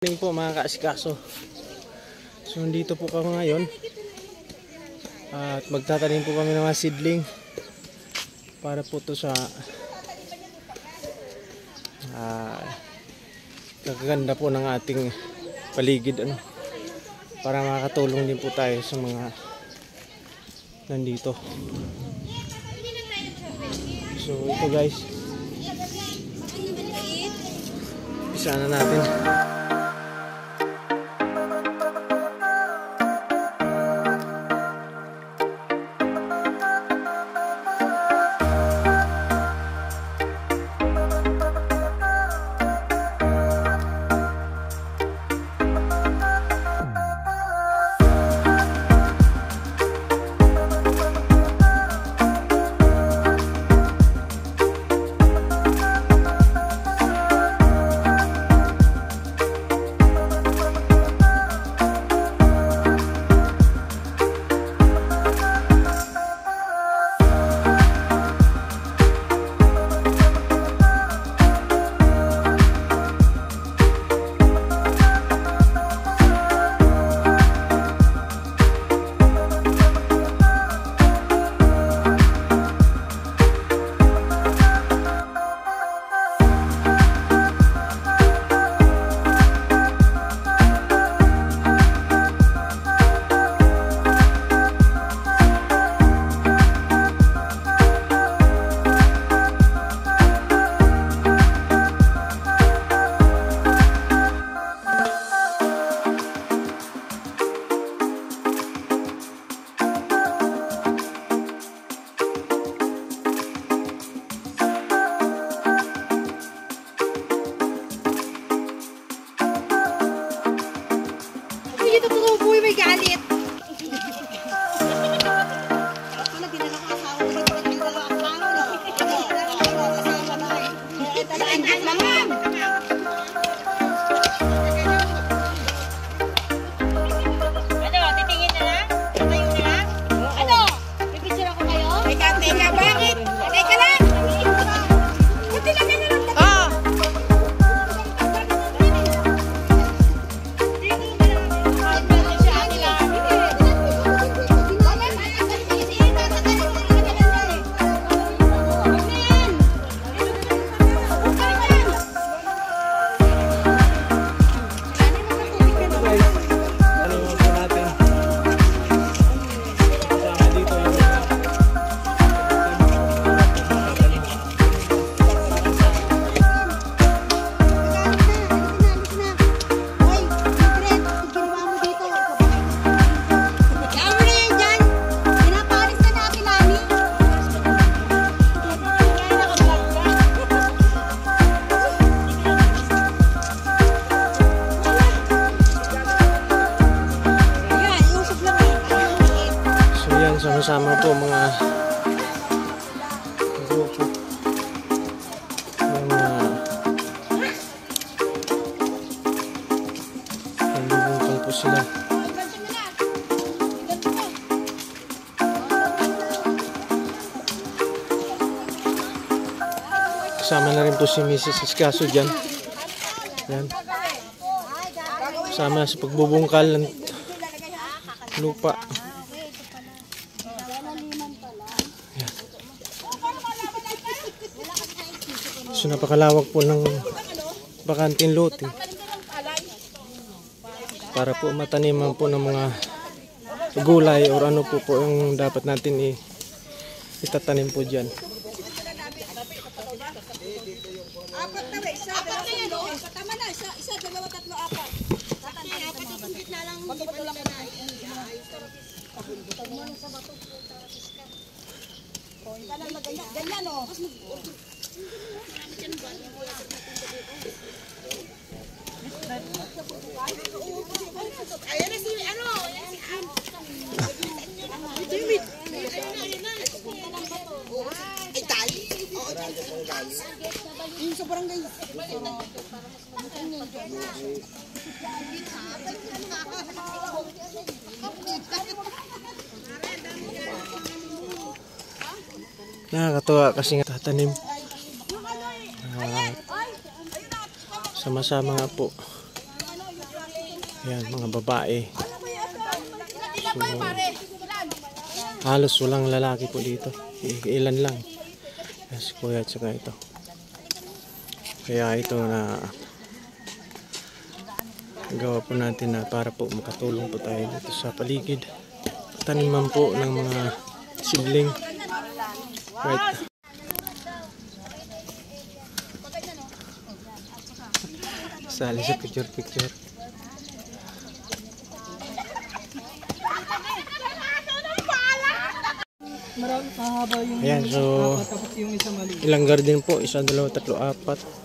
Morning po mga kaasikaso. So nandito po kami ngayon at magtatanim po kami ng mga seedling para po to sa kaganda po ng ating paligid, para makakatulong din po tayo sa mga nandito. So ito guys, isa na natin. May galit. Sama-sama po mga grupo ng nandibungkal po sila. Kasama na rin po si Mrs. Escaso dyan. Yan. Kasama sa pagbubungkal ng lupa. So napakalawak po ng bakanting lote para po mataniman po ng mga gulay or ano po yung dapat natin itatanim po dyan. Apat na isa, tama na, isa, dalawa, tatlo, apat. Apat yung gitna lang. Bato lang na. Ganyan o. Ayan na si ano. Ay tayo. Yung sa barangay. Nakakatuwa kasi nga tatanim. Sama-sama nga po. Ayan, mga babae. Ilan ba yung pare? Ilan? Halos walang lalaki po dito. Ilan lang. Yes, kuya at saka ito. Kaya ito na gawa po natin na para po makatulong po tayo dito sa paligid. Taniman po ng mga seedling. Right. Sali sa picture. Marami mahaba yung Ayan, so tapos yung isa mali. ilang garden po? 1, 2, 3, 4.